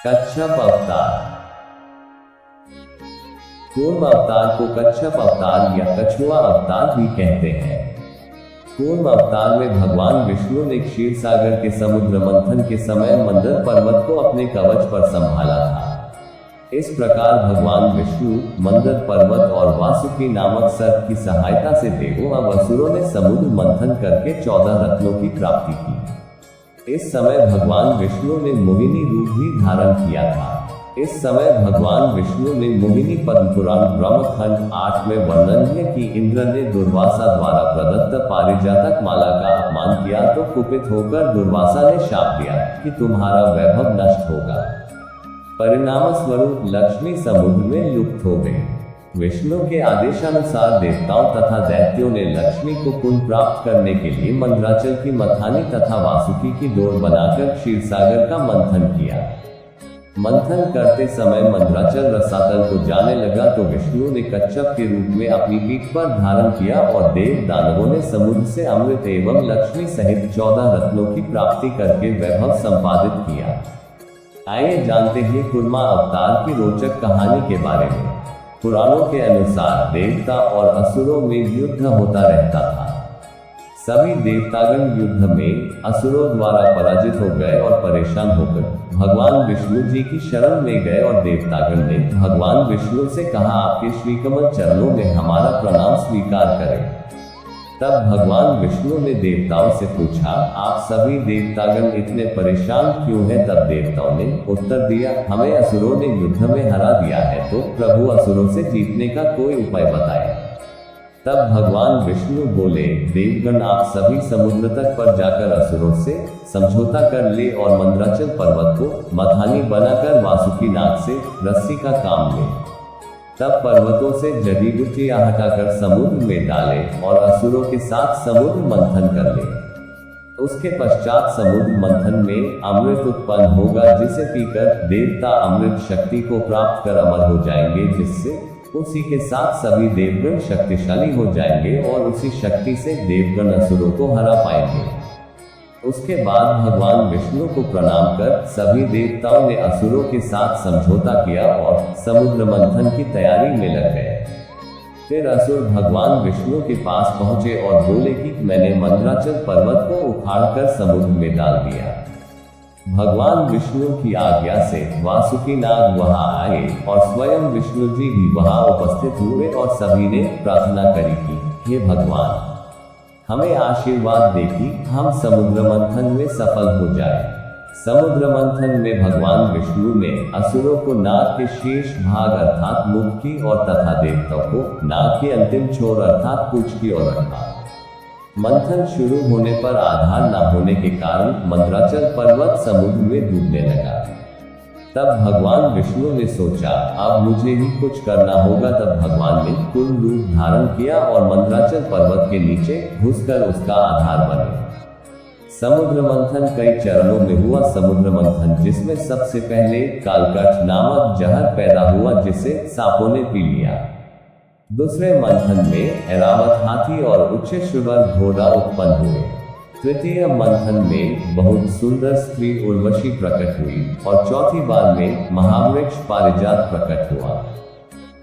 कच्छप अवतार। कूर्म अवतार को कच्छप अवतार या कछुआ अवतार भी कहते हैं। कूर्म अवतार में भगवान विष्णु ने क्षीर सागर के समुद्र मंथन के समय मंदर पर्वत को अपने कवच पर संभाला था। इस प्रकार भगवान विष्णु मंदर पर्वत और वासुकी नामक सर्प की सहायता से देवों व असुरों ने समुद्र मंथन करके 14 रत्नों की प्राप्ति की। इस समय भगवान विष्णु ने मोहिनी रूप भी धारण किया था। इस समय भगवान विष्णु ने मोहिनी पद्म पुराण ब्रह्मखंड 8 में वर्णन है कि इंद्र ने दुर्वासा द्वारा प्रदत्त पारिजातक माला का अपमान किया तो कुपित होकर दुर्वासा ने शाप दिया कि तुम्हारा वैभव नष्ट होगा। परिणाम स्वरूप लक्ष्मी समुद्र में लुप्त हो गई। विष्णु के आदेशानुसार देवताओं तथा दैत्यों ने लक्ष्मी को पुनः प्राप्त करने के लिए मंदराचल की मथानी तथा वासुकी की डोर बनाकर क्षीरसागर का मंथन किया। मंथन करते समय मंदराचल रसातल को जाने लगा तो विष्णु ने कच्छप के रूप में अपनी पीठ पर धारण किया और देव दानवों ने समुद्र से अमृत एवं लक्ष्मी सहित 14 रत्नों की प्राप्ति करके वैभव संपादित किया। आइए जानते हैं कूर्मा अवतार की रोचक कहानी के बारे में। पुराणों के अनुसार देवता और असुरों में युद्ध होता रहता था। सभी देवतागण युद्ध में असुरों द्वारा पराजित हो गए और परेशान होकर भगवान विष्णु जी की शरण में गए और देवतागण ने भगवान विष्णु से कहा, आपके श्रीकमल चरणों में हमारा प्रणाम स्वीकार करें। तब भगवान विष्णु ने देवताओं से पूछा, आप सभी देवतागण इतने परेशान क्यों हैं? तब देवताओं ने उत्तर दिया, हमें असुरों ने युद्ध में हरा दिया है, तो प्रभु असुरों से जीतने का कोई उपाय बताएं। तब भगवान विष्णु बोले, देवगण आप सभी समुद्र तट पर जाकर असुरों से समझौता कर ले और मंदराचल पर्वत को मथानी बनाकर वासुकी नाग से रस्सी का काम ले। तब पर्वतों से जड़ी बूटियां हटाकर समुद्र में डाले और असुरों के साथ समुद्र मंथन कर ले। उसके पश्चात समुद्र मंथन में अमृत उत्पन्न होगा, जिसे पीकर देवता अमृत शक्ति को प्राप्त कर अमर हो जाएंगे, जिससे उसी के साथ सभी देवगण शक्तिशाली हो जाएंगे और उसी शक्ति से देवगण असुरों को हरा पाएंगे। उसके बाद भगवान विष्णु को प्रणाम कर सभी देवताओं ने असुरों के साथ समझौता किया और समुद्र मंथन की तैयारी में लग गए। फिर असुर भगवान विष्णु के पास पहुंचे और बोले कि मैंने मंदराचल पर्वत को उखाड़कर समुद्र में डाल दिया। भगवान विष्णु की आज्ञा से वासुकी नाग वहां आए और स्वयं विष्णु जी भी वहां उपस्थित हुए और सभी ने प्रार्थना करी कि हे भगवान, हमें आशीर्वाद दे कि हम समुद्र मंथन में सफल हो जाए। समुद्र मंथन में भगवान विष्णु ने असुरों को नाग के शेष भाग अर्थात मुख की ओर तथा देवताओं को नाग के अंतिम छोर अर्थात पूंछ की ओर रखा। मंथन शुरू होने पर आधार न होने के कारण मंदराचल पर्वत समुद्र में डूबने लगा। तब भगवान विष्णु ने सोचा, अब मुझे ही कुछ करना होगा। तब भगवान ने कूर्म रूप धारण किया और मंदराचल पर्वत के नीचे घुसकर उसका आधार बने। समुद्र मंथन कई चरणों में हुआ। समुद्र मंथन जिसमें सबसे पहले कालकट नामक जहर पैदा हुआ, जिसे सांपों ने पी लिया। दूसरे मंथन में ऐरावत हाथी और उच्चैश्रवर घोड़ा उत्पन्न हुए। तृतीय मंथन में बहुत सुंदर स्त्री उर्वशी प्रकट हुई और चौथी बार में महावृक्ष पारिजात प्रकट हुआ।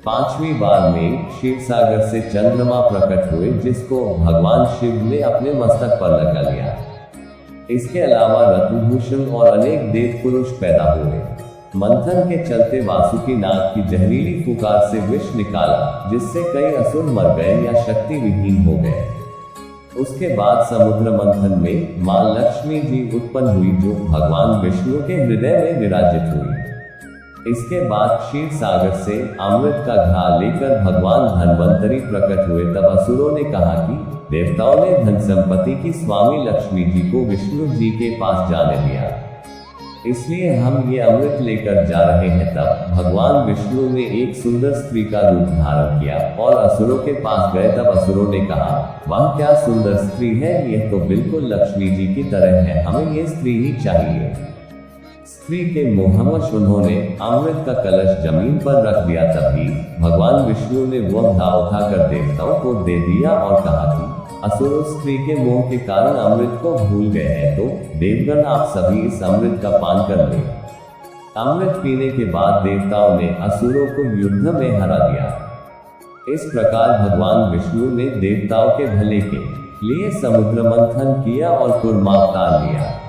पांचवी बार में क्षीर सागर से चंद्रमा प्रकट हुए, जिसको भगवान शिव ने अपने मस्तक पर लगा लिया। इसके अलावा रत्नभूषण और अनेक देव पुरुष पैदा हुए। मंथन के चलते वासुकी नाग की जहरीली फुकार से विष निकाला, जिससे कई असुर मर गए या शक्ति विहीन हो गए। उसके बाद समुद्र मंथन में मां लक्ष्मी जी उत्पन्न हुई, जो भगवान विष्णु के हृदय में विराजित हुई। इसके बाद क्षीर सागर से अमृत का घड़ा लेकर भगवान धन्वंतरी प्रकट हुए। तब असुरों ने कहा कि देवताओं ने धन संपत्ति की स्वामी लक्ष्मी जी को विष्णु जी के पास जाने दिया, इसलिए हम ये अमृत लेकर जा रहे हैं। तब भगवान विष्णु ने एक सुंदर स्त्री का रूप धारण किया और असुरों के पास गए। तब असुरों ने कहा, वह क्या सुंदर स्त्री है, यह तो बिल्कुल लक्ष्मी जी की तरह है, हमें ये स्त्री ही चाहिए। स्त्री के मोहवश उन्होंने अमृत का कलश जमीन पर रख दिया। तभी भगवान विष्णु ने वह घड़ा उठाकर देवताओं को दे दिया और कहा कि असुर स्त्री के मोह के कारण अमृत को भूल गए हैं, तो देवगण आप सभी इस अमृत का पान कर लें। अमृत पीने के बाद देवताओं ने असुरों को युद्ध में हरा दिया। इस प्रकार भगवान विष्णु ने देवताओं के भले के लिए समुद्र मंथन किया और कूर्मावतार लिया।